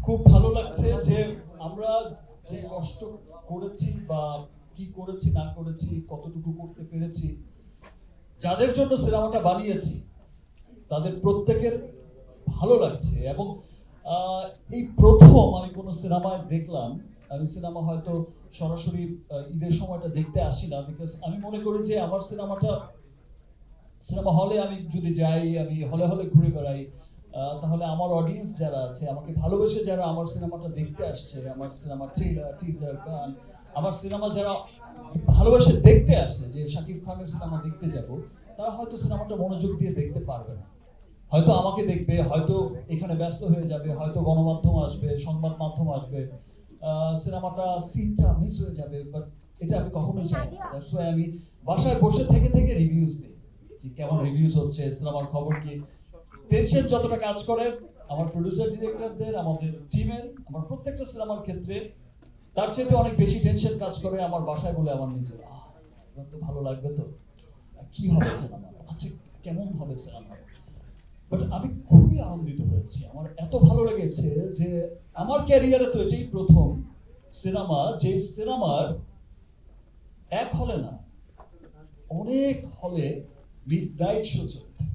খুব ভালো লাগছে যে আমরা যে কষ্ট করেছি বা কি করেছি না করেছি, কতটুকু করতে পেরেছি, যাদের জন্য সিনেমাটা বানিয়েছি তাদের প্রত্যেকের ভালো লাগছে। এবং এই প্রথম আমি কোনো সিনেমায় দেখলাম, আমি সিনেমা হয়তো সরাসরি ঈদের সময়টা দেখতে আসি না, বিকজ আমি মনে করি যে আমার সিনেমা হলে আমি যদি যাই, আমি হলে হলে ঘুরে বেড়াই, তাহলে আমার অডিয়েন্স যারা আছে, আমাকে ভালোবেসে যারা আমার সিনেমাটা দেখতে আসছে, আমার সিনেমার ট্রেলার, টিজার, গান, আমার সিনেমা যারা ভালোবেসে দেখতে আসছে, যে শাকিব খানের সিনেমা দেখতে যাব, তারা হয়তো সিনেমাটা মনোযোগ দিয়ে দেখতে পারবে না। হয়তো আমাকে দেখবে, হয়তো এখানে ব্যস্ত হয়ে যাবে, হয়তো গণমাধ্যম আসবে, সংবাদ মাধ্যম আসবে, সিনেমাটা সিনটা মিস হয়ে যাবে। বাট এটা আমি কখনোই চাই না। দ্যাটস ওয়াই আমি বাসায় বসে থেকে থেকে রিভিউজ দিই, যে কেমন রিভিউজ হচ্ছে, সিনেমার খবর কি। টেনশন যতটা কাজ করে আমার প্রোডিউসার ডিরেক্টরদের, আমাদের টিমের, আমার প্রত্যেকটা সিনেমার ক্ষেত্রে, তার চেয়ে অনেক বেশি টেনশন কাজ করে আমার বাসায় বলে আমার নিজের, এবার তো ভালো লাগবে তো, কি হবে সিনেমা, আচ্ছা কেমন হবে সিনেমা। বাট আমি খুবই আনন্দিত হয়েছি, আমার এত ভালো লেগেছে যে আমার ক্যারিয়ারে তো এটাই প্রথম সিনেমা, যে সিনেমার এক হলে না, অনেক হলে মিডনাইট শো চলছে।